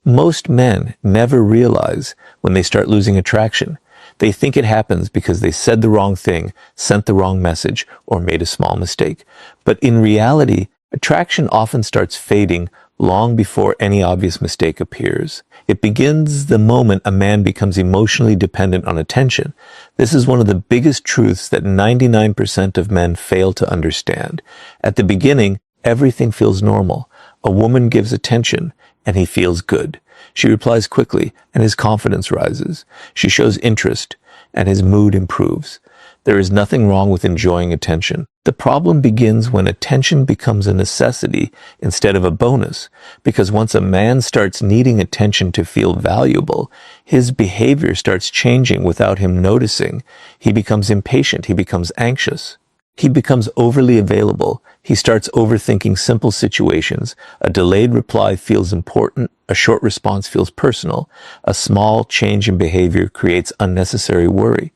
Most men never realize when they start losing attraction. They think it happens because they said the wrong thing, sent the wrong message, or made a small mistake. But in reality, attraction often starts fading long before any obvious mistake appears. It begins the moment a man becomes emotionally dependent on attention. This is one of the biggest truths that 99% of men fail to understand. At the beginning, everything feels normal. A woman gives attention, and he feels good. She replies quickly, and his confidence rises. She shows interest, and his mood improves. There is nothing wrong with enjoying attention. The problem begins when attention becomes a necessity instead of a bonus, because once a man starts needing attention to feel valuable, his behavior starts changing without him noticing. He becomes impatient. He becomes anxious. He becomes overly available. He starts overthinking simple situations. A delayed reply feels important. A short response feels personal. A small change in behavior creates unnecessary worry.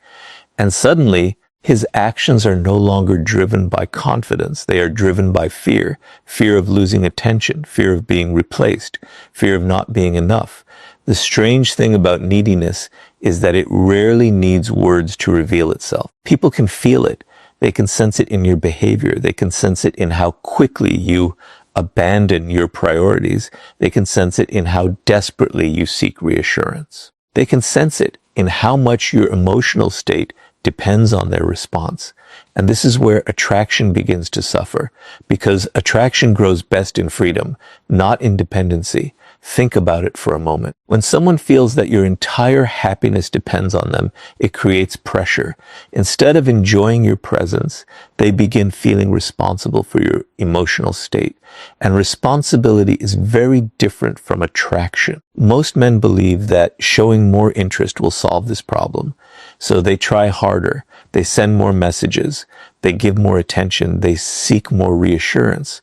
And suddenly, his actions are no longer driven by confidence. They are driven by fear. Fear of losing attention. Fear of being replaced. Fear of not being enough. The strange thing about neediness is that it rarely needs words to reveal itself. People can feel it. They can sense it in your behavior. They can sense it in how quickly you abandon your priorities. They can sense it in how desperately you seek reassurance. They can sense it in how much your emotional state depends on their response. And this is where attraction begins to suffer, because attraction grows best in freedom, not in dependency. Think about it for a moment. When someone feels that your entire happiness depends on them, it creates pressure. Instead of enjoying your presence, they begin feeling responsible for your emotional state. And responsibility is very different from attraction. Most men believe that showing more interest will solve this problem. So they try harder. They send more messages. They give more attention. They seek more reassurance.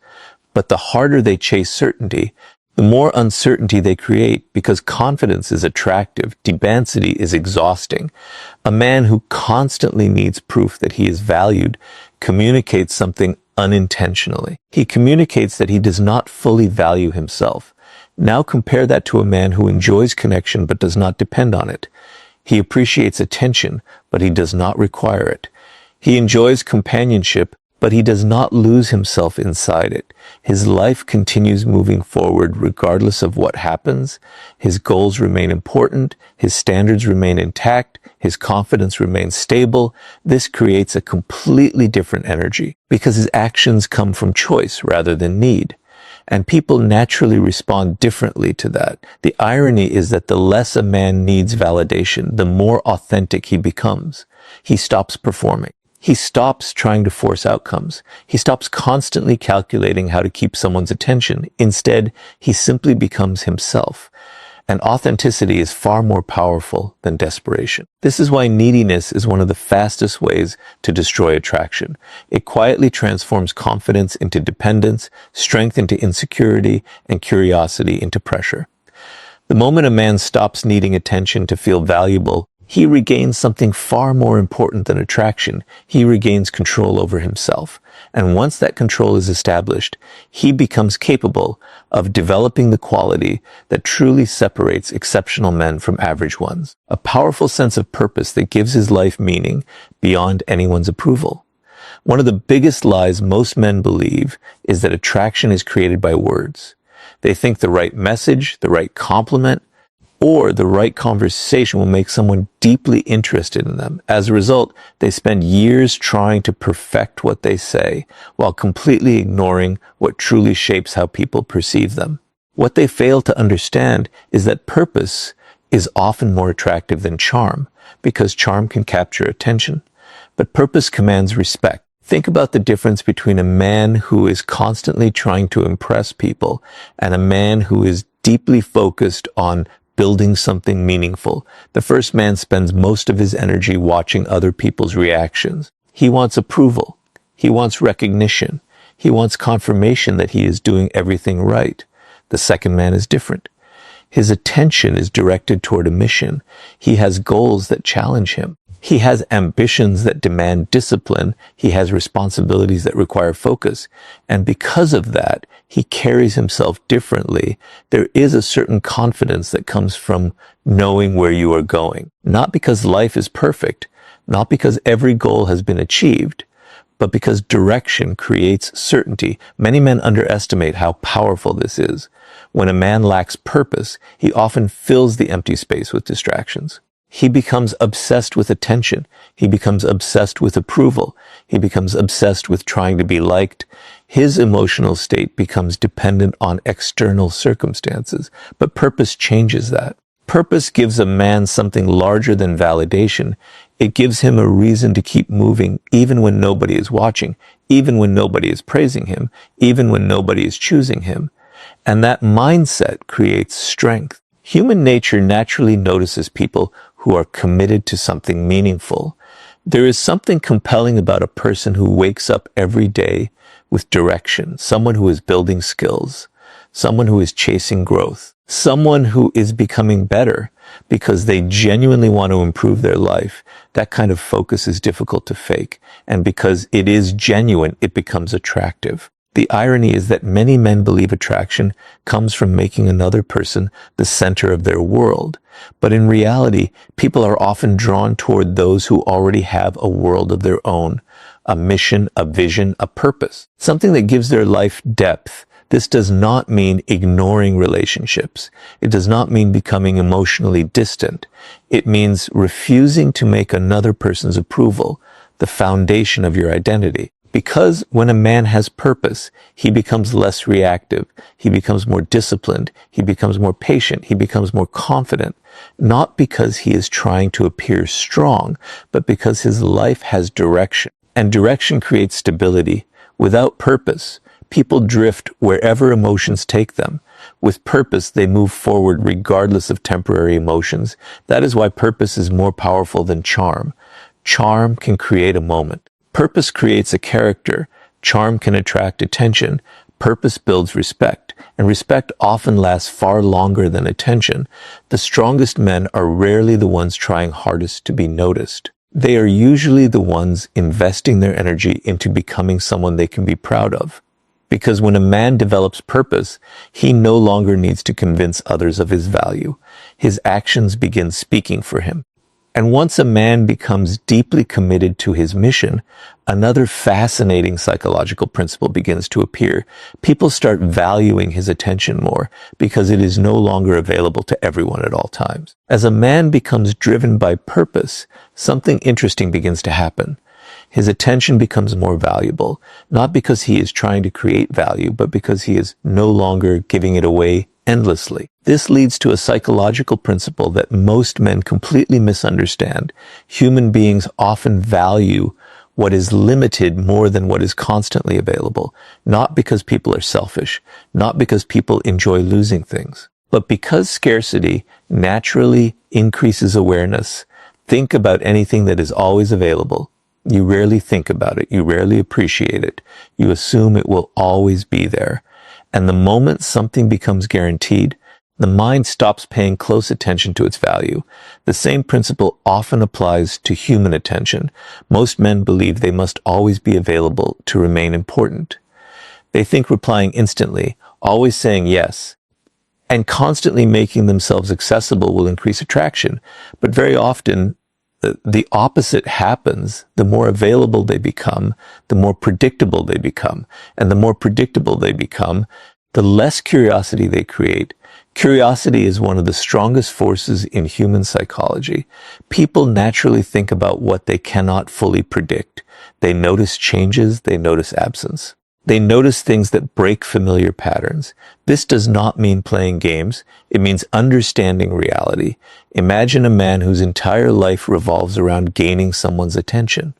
But the harder they chase certainty, the more uncertainty they create, because confidence is attractive, density is exhausting. A man who constantly needs proof that he is valued communicates something unintentionally. He communicates that he does not fully value himself. Now compare that to a man who enjoys connection but does not depend on it. He appreciates attention, but he does not require it. He enjoys companionship, but he does not lose himself inside it. His life continues moving forward regardless of what happens. His goals remain important. His standards remain intact. His confidence remains stable. This creates a completely different energy because his actions come from choice rather than need. And people naturally respond differently to that. The irony is that the less a man needs validation, the more authentic he becomes. He stops performing. He stops trying to force outcomes. He stops constantly calculating how to keep someone's attention. Instead, he simply becomes himself. And authenticity is far more powerful than desperation. This is why neediness is one of the fastest ways to destroy attraction. It quietly transforms confidence into dependence, strength into insecurity, and curiosity into pressure. The moment a man stops needing attention to feel valuable, he regains something far more important than attraction. He regains control over himself. And once that control is established, he becomes capable of developing the quality that truly separates exceptional men from average ones. A powerful sense of purpose that gives his life meaning beyond anyone's approval. One of the biggest lies most men believe is that attraction is created by words. They think the right message, the right compliment, or the right conversation will make someone deeply interested in them. As a result, they spend years trying to perfect what they say, while completely ignoring what truly shapes how people perceive them. What they fail to understand is that purpose is often more attractive than charm, because charm can capture attention. But purpose commands respect. Think about the difference between a man who is constantly trying to impress people and a man who is deeply focused on building something meaningful. The first man spends most of his energy watching other people's reactions. He wants approval. He wants recognition. He wants confirmation that he is doing everything right. The second man is different. His attention is directed toward a mission. He has goals that challenge him. He has ambitions that demand discipline. He has responsibilities that require focus. And because of that, he carries himself differently. There is a certain confidence that comes from knowing where you are going. Not because life is perfect, not because every goal has been achieved, but because direction creates certainty. Many men underestimate how powerful this is. When a man lacks purpose, he often fills the empty space with distractions. He becomes obsessed with attention. He becomes obsessed with approval. He becomes obsessed with trying to be liked. His emotional state becomes dependent on external circumstances. But purpose changes that. Purpose gives a man something larger than validation. It gives him a reason to keep moving even when nobody is watching, even when nobody is praising him, even when nobody is choosing him. And that mindset creates strength. Human nature naturally notices people who are committed to something meaningful. There is something compelling about a person who wakes up every day with direction, someone who is building skills, someone who is chasing growth, someone who is becoming better because they genuinely want to improve their life. That kind of focus is difficult to fake, and because it is genuine, it becomes attractive. The irony is that many men believe attraction comes from making another person the center of their world. But in reality, people are often drawn toward those who already have a world of their own, a mission, a vision, a purpose, something that gives their life depth. This does not mean ignoring relationships. It does not mean becoming emotionally distant. It means refusing to make another person's approval the foundation of your identity. Because when a man has purpose, he becomes less reactive, he becomes more disciplined, he becomes more patient, he becomes more confident, not because he is trying to appear strong, but because his life has direction. And direction creates stability. Without purpose, people drift wherever emotions take them. With purpose, they move forward regardless of temporary emotions. That is why purpose is more powerful than charm. Charm can create a moment. Purpose creates a character. Charm can attract attention. Purpose builds respect, and respect often lasts far longer than attention. The strongest men are rarely the ones trying hardest to be noticed. They are usually the ones investing their energy into becoming someone they can be proud of. Because when a man develops purpose, he no longer needs to convince others of his value. His actions begin speaking for him. And once a man becomes deeply committed to his mission, another fascinating psychological principle begins to appear. People start valuing his attention more because it is no longer available to everyone at all times. As a man becomes driven by purpose, something interesting begins to happen. His attention becomes more valuable, not because he is trying to create value, but because he is no longer giving it away endlessly. This leads to a psychological principle that most men completely misunderstand. Human beings often value what is limited more than what is constantly available, not because people are selfish, not because people enjoy losing things, but because scarcity naturally increases awareness. Think about anything that is always available. You rarely think about it. You rarely appreciate it. You assume it will always be there. And the moment something becomes guaranteed, the mind stops paying close attention to its value. The same principle often applies to human attention. Most men believe they must always be available to remain important. They think replying instantly, always saying yes, and constantly making themselves accessible will increase attraction. But very often, the opposite happens. The more available they become, the more predictable they become. And the more predictable they become, the less curiosity they create. Curiosity is one of the strongest forces in human psychology. People naturally think about what they cannot fully predict. They notice changes, they notice absence. They notice things that break familiar patterns. This does not mean playing games. It means understanding reality. Imagine a man whose entire life revolves around gaining someone's attention.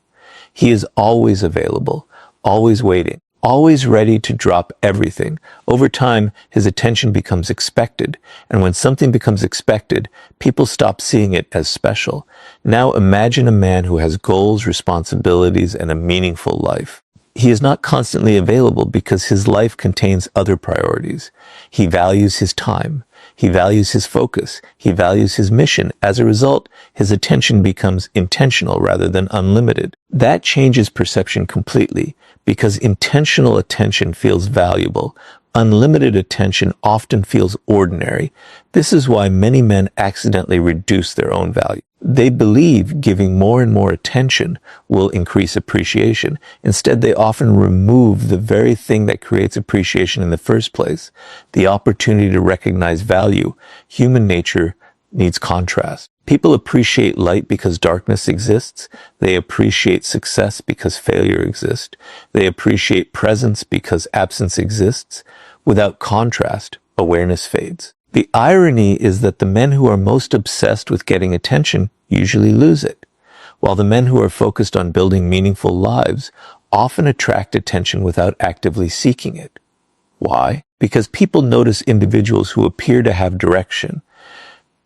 He is always available, always waiting, always ready to drop everything. Over time, his attention becomes expected. And when something becomes expected, people stop seeing it as special. Now imagine a man who has goals, responsibilities, and a meaningful life. He is not constantly available because his life contains other priorities. He values his time. He values his focus. He values his mission. As a result, his attention becomes intentional rather than unlimited. That changes perception completely because intentional attention feels valuable. Unlimited attention often feels ordinary. This is why many men accidentally reduce their own value. They believe giving more and more attention will increase appreciation. Instead, they often remove the very thing that creates appreciation in the first place, the opportunity to recognize value. Human nature needs contrast. People appreciate light because darkness exists. They appreciate success because failure exists. They appreciate presence because absence exists. Without contrast, awareness fades. The irony is that the men who are most obsessed with getting attention usually lose it, while the men who are focused on building meaningful lives often attract attention without actively seeking it. Why? Because people notice individuals who appear to have direction.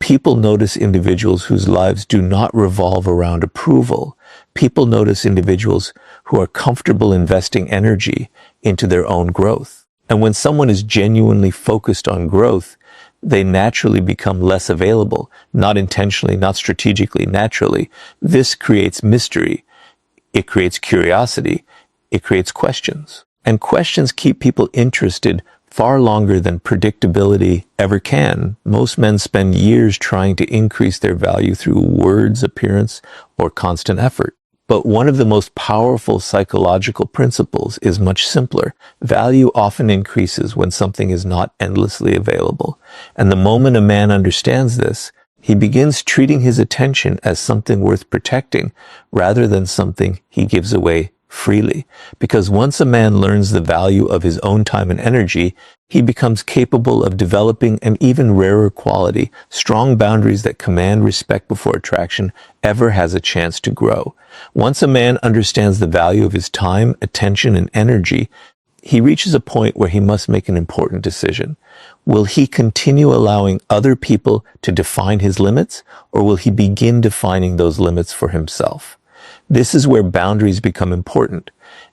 People notice individuals whose lives do not revolve around approval. People notice individuals who are comfortable investing energy into their own growth. And when someone is genuinely focused on growth, they naturally become less available, not intentionally, not strategically, naturally. This creates mystery. It creates curiosity. It creates questions. And questions keep people interested far longer than predictability ever can. Most men spend years trying to increase their value through words, appearance, or constant effort. But one of the most powerful psychological principles is much simpler. Value often increases when something is not endlessly available. And the moment a man understands this, he begins treating his attention as something worth protecting rather than something he gives away freely. Because once a man learns the value of his own time and energy, he becomes capable of developing an even rarer quality, strong boundaries that command respect before attraction ever has a chance to grow. Once a man understands the value of his time, attention, and energy, he reaches a point where he must make an important decision. Will he continue allowing other people to define his limits, or will he begin defining those limits for himself? This is where boundaries become important.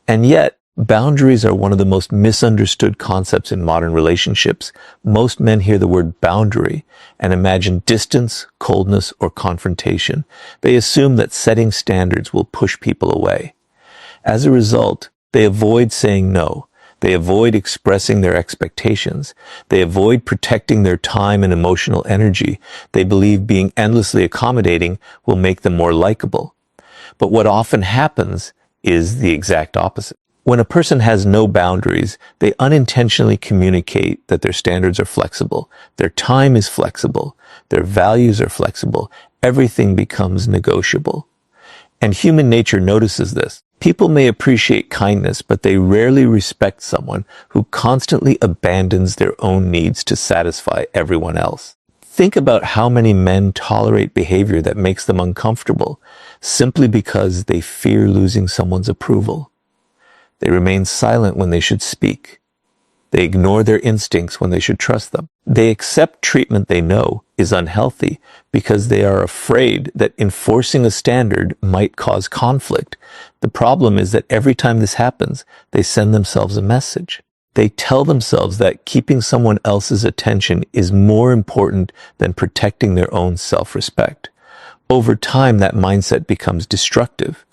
And yet, boundaries are one of the most misunderstood concepts in modern relationships. Most men hear the word boundary and imagine distance, coldness, or confrontation. They assume that setting standards will push people away. As a result, they avoid saying no. They avoid expressing their expectations. They avoid protecting their time and emotional energy. They believe being endlessly accommodating will make them more likable. But what often happens is the exact opposite. When a person has no boundaries, they unintentionally communicate that their standards are flexible, their time is flexible, their values are flexible, everything becomes negotiable. And human nature notices this. People may appreciate kindness, but they rarely respect someone who constantly abandons their own needs to satisfy everyone else. Think about how many men tolerate behavior that makes them uncomfortable simply because they fear losing someone's approval. They remain silent when they should speak. They ignore their instincts when they should trust them. They accept treatment they know is unhealthy because they are afraid that enforcing a standard might cause conflict. The problem is that every time this happens, they send themselves a message. They tell themselves that keeping someone else's attention is more important than protecting their own self-respect. Over time, that mindset becomes destructive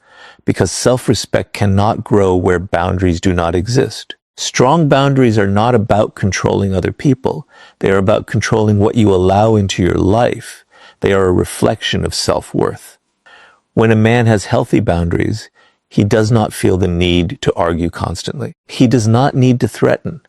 because self-respect cannot grow where boundaries do not exist. Strong boundaries are not about controlling other people. They are about controlling what you allow into your life. They are a reflection of self-worth. When a man has healthy boundaries, he does not feel the need to argue constantly. He does not need to threaten.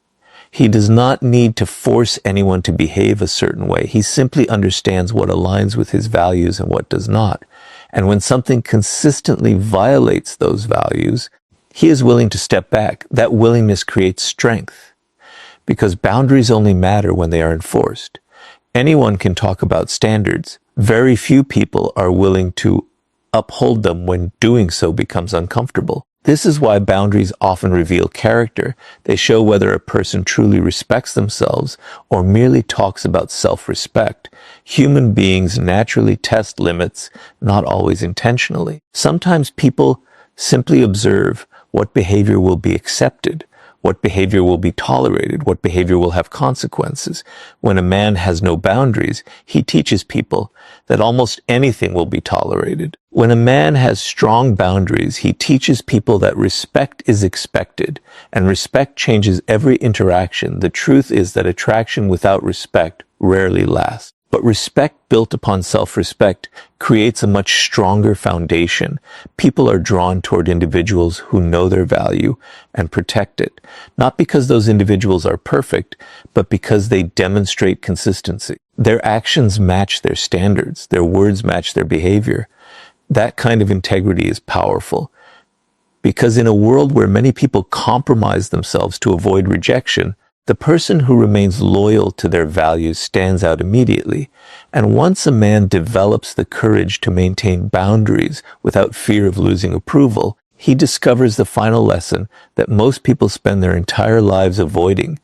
He does not need to force anyone to behave a certain way. He simply understands what aligns with his values and what does not. And when something consistently violates those values, he is willing to step back. That willingness creates strength because boundaries only matter when they are enforced. Anyone can talk about standards. Very few people are willing to uphold them when doing so becomes uncomfortable. This is why boundaries often reveal character. They show whether a person truly respects themselves or merely talks about self-respect. Human beings naturally test limits, not always intentionally. Sometimes people simply observe what behavior will be accepted, what behavior will be tolerated, what behavior will have consequences. When a man has no boundaries, he teaches people that almost anything will be tolerated. When a man has strong boundaries, he teaches people that respect is expected, and respect changes every interaction. The truth is that attraction without respect rarely lasts. But respect built upon self-respect creates a much stronger foundation. People are drawn toward individuals who know their value and protect it, not because those individuals are perfect, but because they demonstrate consistency. Their actions match their standards, their words match their behavior. That kind of integrity is powerful, because in a world where many people compromise themselves to avoid rejection, the person who remains loyal to their values stands out immediately. And once a man develops the courage to maintain boundaries without fear of losing approval, he discovers the final lesson that most people spend their entire lives avoiding: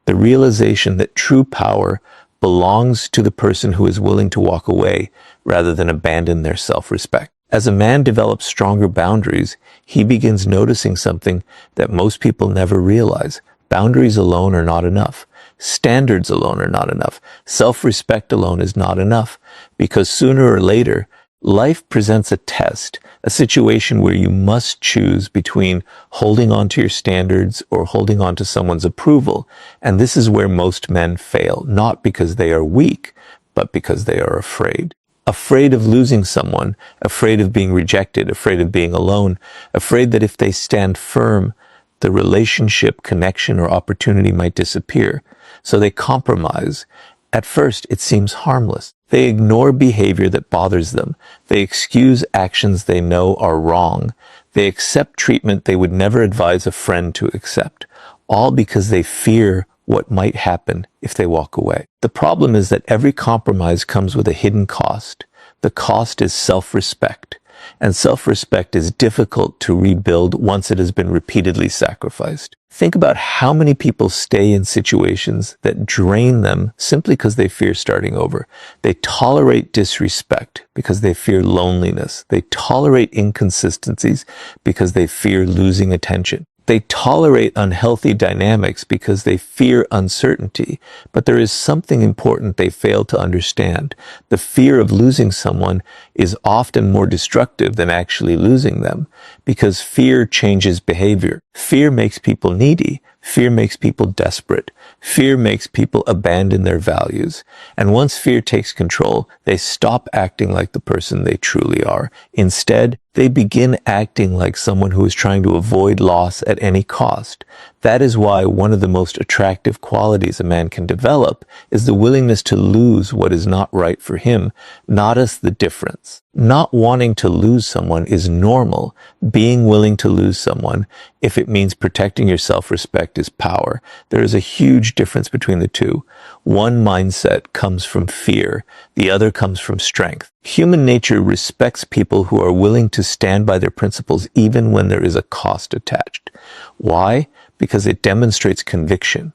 the realization that true power belongs to the person who is willing to walk away rather than abandon their self-respect. As a man develops stronger boundaries, he begins noticing something that most people never realize. Boundaries alone are not enough. Standards alone are not enough. Self-respect alone is not enough, because sooner or later, life presents a test, a situation where you must choose between holding on to your standards or holding on to someone's approval. And this is where most men fail, not because they are weak, but because they are afraid. Afraid of losing someone, afraid of being rejected, afraid of being alone, afraid that if they stand firm, the relationship, connection, or opportunity might disappear. So they compromise. At first, it seems harmless. They ignore behavior that bothers them. They excuse actions they know are wrong. They accept treatment they would never advise a friend to accept, all because they fear what might happen if they walk away. The problem is that every compromise comes with a hidden cost. The cost is self-respect. And self-respect is difficult to rebuild once it has been repeatedly sacrificed. Think about how many people stay in situations that drain them simply because they fear starting over. They tolerate disrespect because they fear loneliness. They tolerate inconsistencies because they fear losing attention. They tolerate unhealthy dynamics because they fear uncertainty. But there is something important they fail to understand. The fear of losing someone is often more destructive than actually losing them, because fear changes behavior. Fear makes people needy. Fear makes people desperate. Fear makes people abandon their values. And once fear takes control, they stop acting like the person they truly are. Instead, they begin acting like someone who is trying to avoid loss at any cost. That is why one of the most attractive qualities a man can develop is the willingness to lose what is not right for him, not as the difference. Not wanting to lose someone is normal. Being willing to lose someone, if it means protecting your self-respect, is power. There is a huge difference between the two. One mindset comes from fear. The other comes from strength. Human nature respects people who are willing to stand by their principles even when there is a cost attached. Why? Because it demonstrates conviction.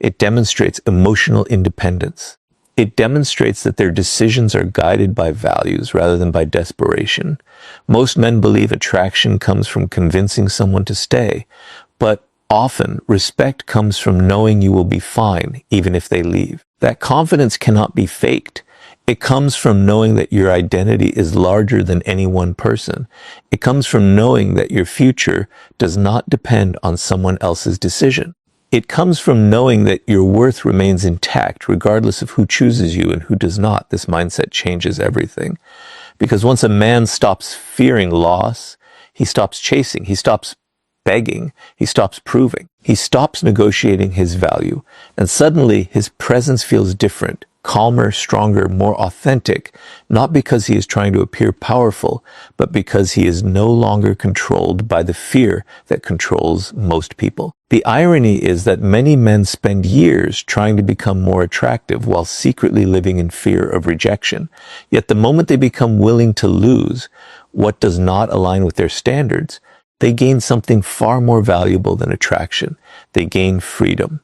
It demonstrates emotional independence. It demonstrates that their decisions are guided by values rather than by desperation. Most men believe attraction comes from convincing someone to stay, but often respect comes from knowing you will be fine even if they leave. That confidence cannot be faked. It comes from knowing that your identity is larger than any one person. It comes from knowing that your future does not depend on someone else's decision. It comes from knowing that your worth remains intact regardless of who chooses you and who does not. This mindset changes everything. Because once a man stops fearing loss, he stops chasing, he stops begging, he stops proving, he stops negotiating his value, and suddenly his presence feels different, calmer, stronger, more authentic, not because he is trying to appear powerful, but because he is no longer controlled by the fear that controls most people. The irony is that many men spend years trying to become more attractive while secretly living in fear of rejection. Yet the moment they become willing to lose what does not align with their standards, they gain something far more valuable than attraction. They gain freedom.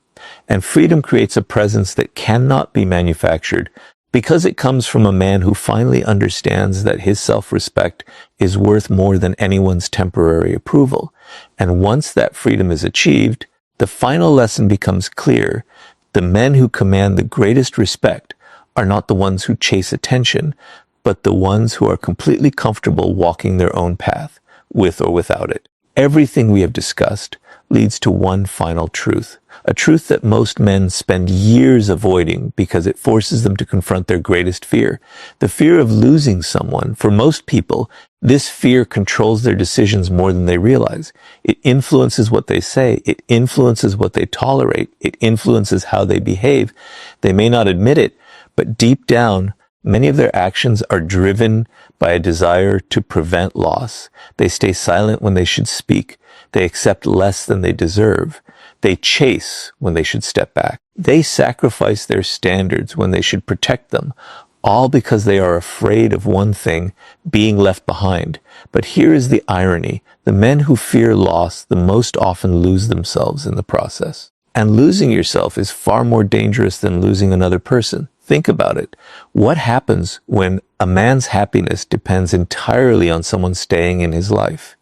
And freedom creates a presence that cannot be manufactured because it comes from a man who finally understands that his self-respect is worth more than anyone's temporary approval. And once that freedom is achieved, The final lesson becomes clear. The men who command the greatest respect are not the ones who chase attention, but the ones who are completely comfortable walking their own path, with or without it. Everything we have discussed leads to one final truth, a truth that most men spend years avoiding because it forces them to confront their greatest fear, the fear of losing someone. For most people, this fear controls their decisions more than they realize. It influences what they say, it influences what they tolerate, it influences how they behave. They may not admit it, but deep down, many of their actions are driven by a desire to prevent loss. They stay silent when they should speak. They accept less than they deserve. They chase when they should step back. They sacrifice their standards when they should protect them, all because they are afraid of one thing, being left behind. But here is the irony. The men who fear loss the most often lose themselves in the process. And losing yourself is far more dangerous than losing another person. Think about it. What happens when a man's happiness depends entirely on someone staying in his life?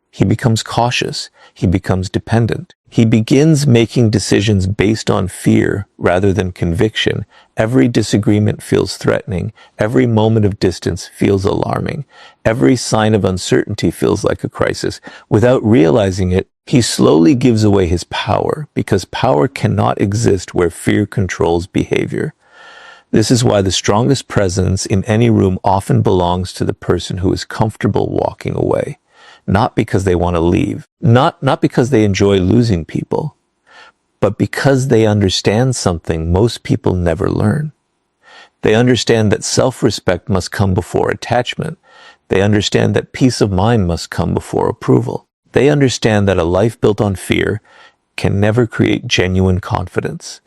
He becomes cautious. He becomes dependent. He begins making decisions based on fear rather than conviction. Every disagreement feels threatening. Every moment of distance feels alarming. Every sign of uncertainty feels like a crisis. Without realizing it, he slowly gives away his power, because power cannot exist where fear controls behavior. This is why the strongest presence in any room often belongs to the person who is comfortable walking away. Not because they want to leave, not because they enjoy losing people, but because they understand something most people never learn. They understand that self-respect must come before attachment. They understand that peace of mind must come before approval. They understand that a life built on fear can never create genuine confidence.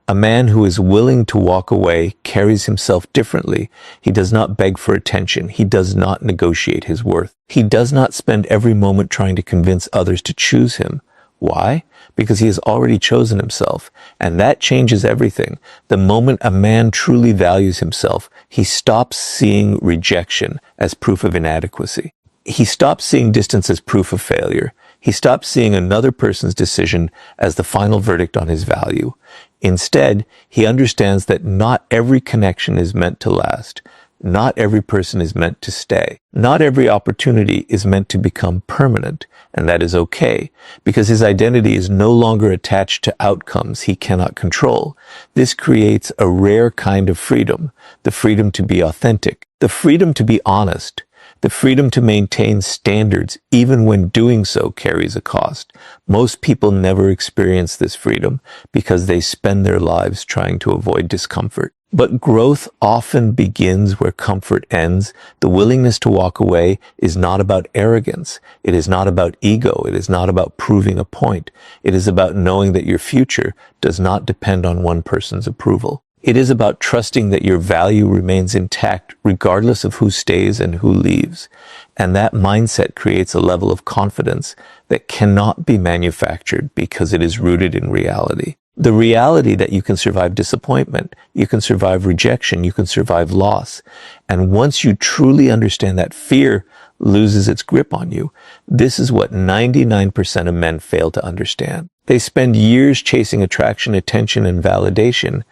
A man who is willing to walk away carries himself differently. He does not beg for attention. He does not negotiate his worth. He does not spend every moment trying to convince others to choose him. Why? Because he has already chosen himself. And that changes everything. The moment a man truly values himself, he stops seeing rejection as proof of inadequacy. He stops seeing distance as proof of failure. He stops seeing another person's decision as the final verdict on his value. Instead, he understands that not every connection is meant to last. Not every person is meant to stay. Not every opportunity is meant to become permanent, and that is okay, because his identity is no longer attached to outcomes he cannot control. This creates a rare kind of freedom, the freedom to be authentic, the freedom to be honest, the freedom to maintain standards even when doing so carries a cost. Most people never experience this freedom because they spend their lives trying to avoid discomfort. But growth often begins where comfort ends. The willingness to walk away is not about arrogance. It is not about ego. It is not about proving a point. It is about knowing that your future does not depend on one person's approval. It is about trusting that your value remains intact regardless of who stays and who leaves. And that mindset creates a level of confidence that cannot be manufactured because it is rooted in reality. The reality that you can survive disappointment, you can survive rejection, you can survive loss. And once you truly understand that fear loses its grip on you, this is what 99% of men fail to understand. They spend years chasing attraction, attention, and validation,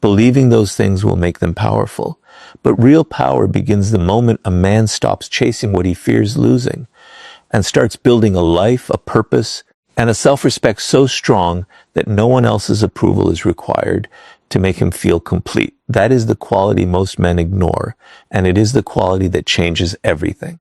believing those things will make them powerful. But real power begins the moment a man stops chasing what he fears losing and starts building a life, a purpose, and a self-respect so strong that no one else's approval is required to make him feel complete. That is the quality most men ignore, and it is the quality that changes everything.